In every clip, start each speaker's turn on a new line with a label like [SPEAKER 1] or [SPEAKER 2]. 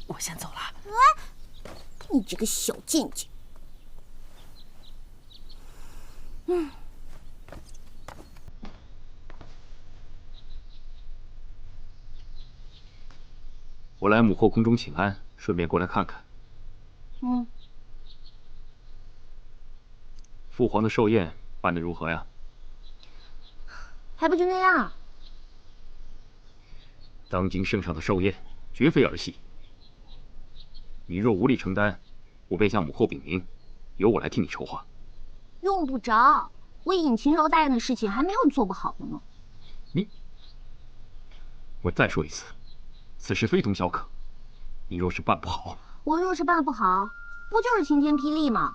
[SPEAKER 1] 我先走了。
[SPEAKER 2] 你这个小贱贱！
[SPEAKER 3] 我来母后宫中请安，顺便过来看看。父皇的寿宴办得如何呀？
[SPEAKER 2] 还不就那样？
[SPEAKER 3] 当今圣上的寿宴，绝非儿戏。你若无力承担，我便向母后禀明，由我来替你筹划。
[SPEAKER 2] 用不着，我尹晴柔答应的事情还没有做不好呢。
[SPEAKER 3] 我再说一次，此事非同小可。你若是办不好，
[SPEAKER 2] 我若是办不好，不就是晴天霹靂吗？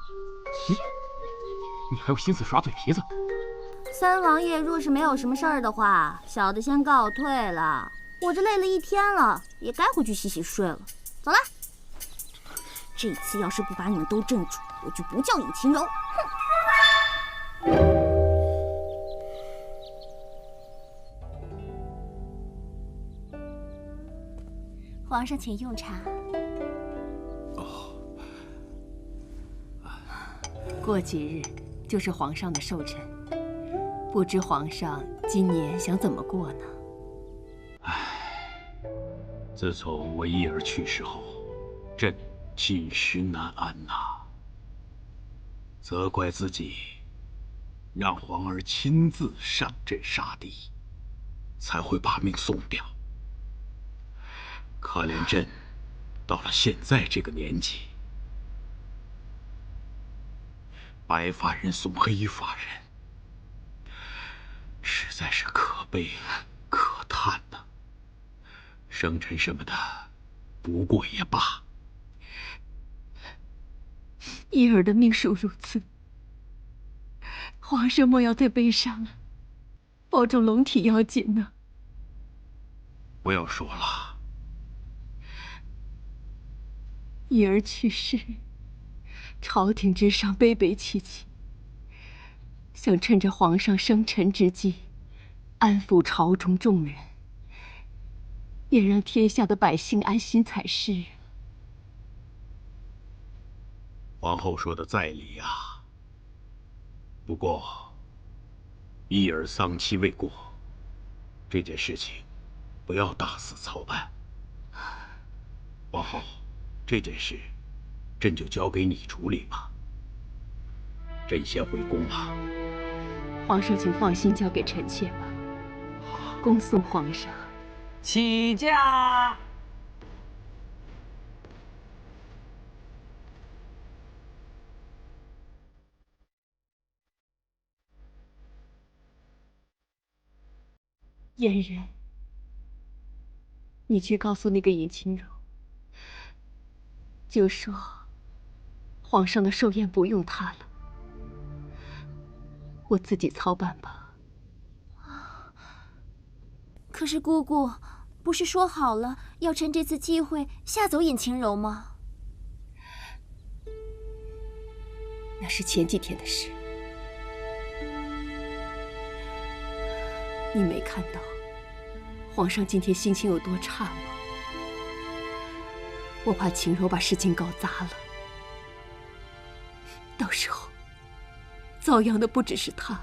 [SPEAKER 3] 你还有心思耍嘴皮子？
[SPEAKER 2] 三王爷若是没有什么事儿的话，小的先告退了。我这累了一天了，也该回去洗洗睡了。走了。这次要是不把你们都镇住，我就不叫尹晴柔。哼！
[SPEAKER 4] 皇上，请用茶。
[SPEAKER 5] 过几日就是皇上的寿辰，不知皇上今年想怎么过呢？
[SPEAKER 6] 自从我义儿去世后，朕寝食难安呐。责怪自己，讓皇兒親自上陣殺敵，才會把命送掉。可憐朕到了現在這個年紀，白髮人送黑髮人，實在是可悲可嘆吶。生辰什麼的，不過也罷。
[SPEAKER 5] 義兒的命數如此，皇上莫要再悲傷了，保重龍體要緊呢。
[SPEAKER 6] 不要說了。
[SPEAKER 5] 義兒去世，朝廷之上悲悲戚戚，想趁着皇上生辰之際，安撫朝中眾人，也讓天下的百姓安心才是。
[SPEAKER 6] 皇后說的在理啊。不過，義兒喪期未過，這件事情不要大肆操辦。皇後，這件事，朕就交給你處理吧。朕先回宮了。
[SPEAKER 5] 皇上，請放心交給臣妾吧。恭送皇上。
[SPEAKER 1] 起駕。
[SPEAKER 5] 嫣然，你去告訴那個尹晴柔，就說皇上的壽宴不用她了，我自己操辦吧。
[SPEAKER 4] 可是姑姑，不是說好了要趁這次機會嚇走尹晴柔嗎？
[SPEAKER 5] 那是前幾天的事，你沒看到皇上今天心情有多差嗎？我怕晴柔把事情搞砸了，到時候遭殃的不只是她，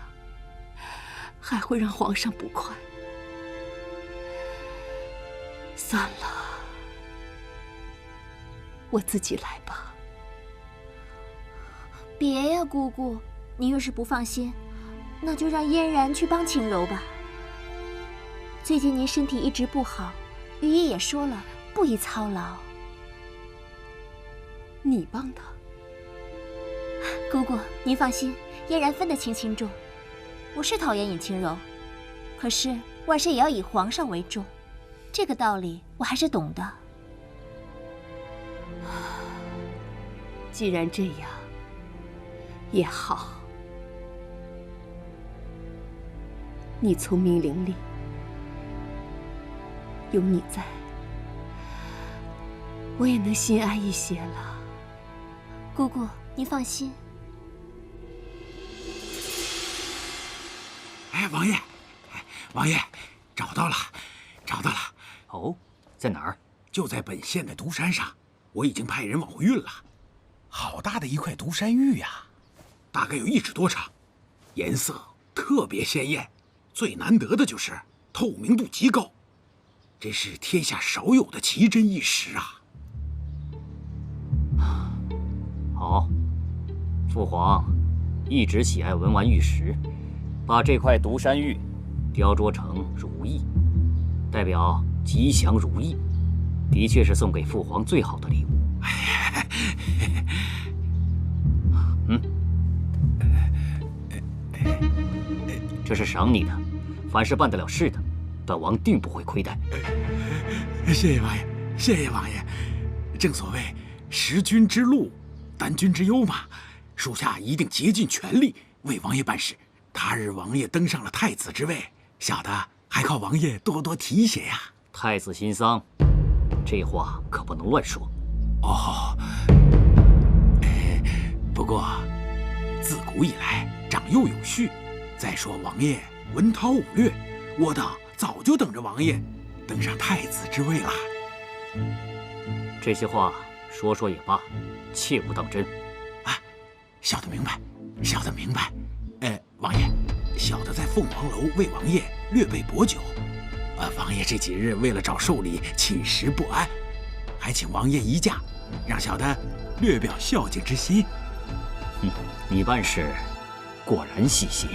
[SPEAKER 5] 還會讓皇上不快。算了，我自己來吧。
[SPEAKER 4] 別呀，姑姑，你若是不放心，那就讓嫣然去幫晴柔吧。最近您身體一直不好，御醫也說了，不宜操勞。
[SPEAKER 5] 你幫她？
[SPEAKER 4] 姑姑，您放心，嫣然分得清輕重。我是討厭尹晴柔，可是萬事也要以皇上為重。這個道理我還是懂的。
[SPEAKER 5] 既然這樣，也好。你聰明伶俐，有你在，我也能心安一些了。
[SPEAKER 4] 姑姑，您放心。
[SPEAKER 7] 哎，王爺，王爺，找到了，找到了。
[SPEAKER 1] 哦，在哪儿？
[SPEAKER 7] 就在本县的独山上，我已经派人往回运了。好大的一块独山玉呀，大概有1指多长，颜色特別鮮豔，最難得的就是透明度極高，這是天下少有的奇珍異石啊！
[SPEAKER 1] 好，父皇一直喜愛文玩玉石，把這塊獨山玉雕琢成如意，代表吉祥如意，的確是送給父皇最好的禮物。這是賞你的，凡是辦得了事的，本王定不會虧待。
[SPEAKER 7] 謝謝王爺，謝謝王爺。正所謂食君之祿，擔君之憂嘛，屬下一定竭盡全力為王爺辦事。他日王爺登上了太子之位，小的還靠王爺多多提攜呀。
[SPEAKER 1] 太子新喪，這話可不能亂說。
[SPEAKER 7] 哦，不過自古以來長幼有序。再說王爺文韜武略，我等早就等着王爺登上太子之位了。
[SPEAKER 1] 這些話說說也罷，切勿當真。
[SPEAKER 7] 啊，小的明白，小的明白。王爺，小的在鳳凰樓為王爺略備薄酒。王爺這幾日為了找寿禮，寝食不安，還請王爺移駕，讓小的略表孝敬之心。
[SPEAKER 1] 你辦事果然細心。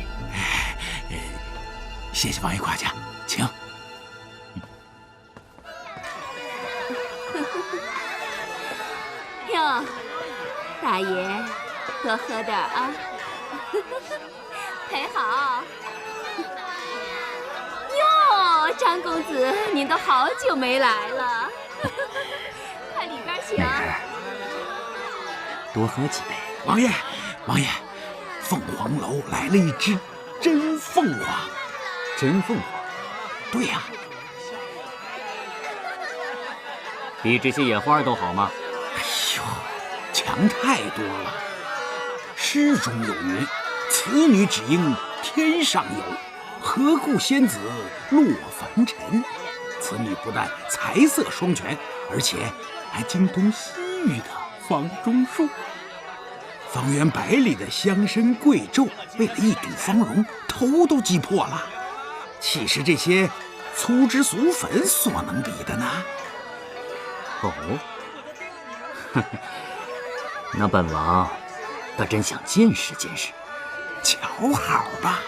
[SPEAKER 7] 謝謝王爺誇獎，請。
[SPEAKER 2] 喲，大爺，多喝點啊。陪好。喲，張公子，您都好久沒來了，快裡邊請。
[SPEAKER 1] 多喝幾杯。
[SPEAKER 7] 王爺，王爺，鳳凰樓來了一隻真鳳凰。
[SPEAKER 1] 真鳳凰？
[SPEAKER 7] 對呀。
[SPEAKER 1] 比這些野花都好嗎？
[SPEAKER 7] 哎呦，強太多了。詩中有云：“此女只應天上有，何故仙子落凡塵？”此女不但才色雙全，而且還精通西域的房中術。方圓100里的鄉紳貴胄，為了一睹芳容，頭都擠破了。豈是這些粗制俗粉所能比的呢？
[SPEAKER 1] 哦，那本王倒真想見識見識。
[SPEAKER 7] 瞧好吧。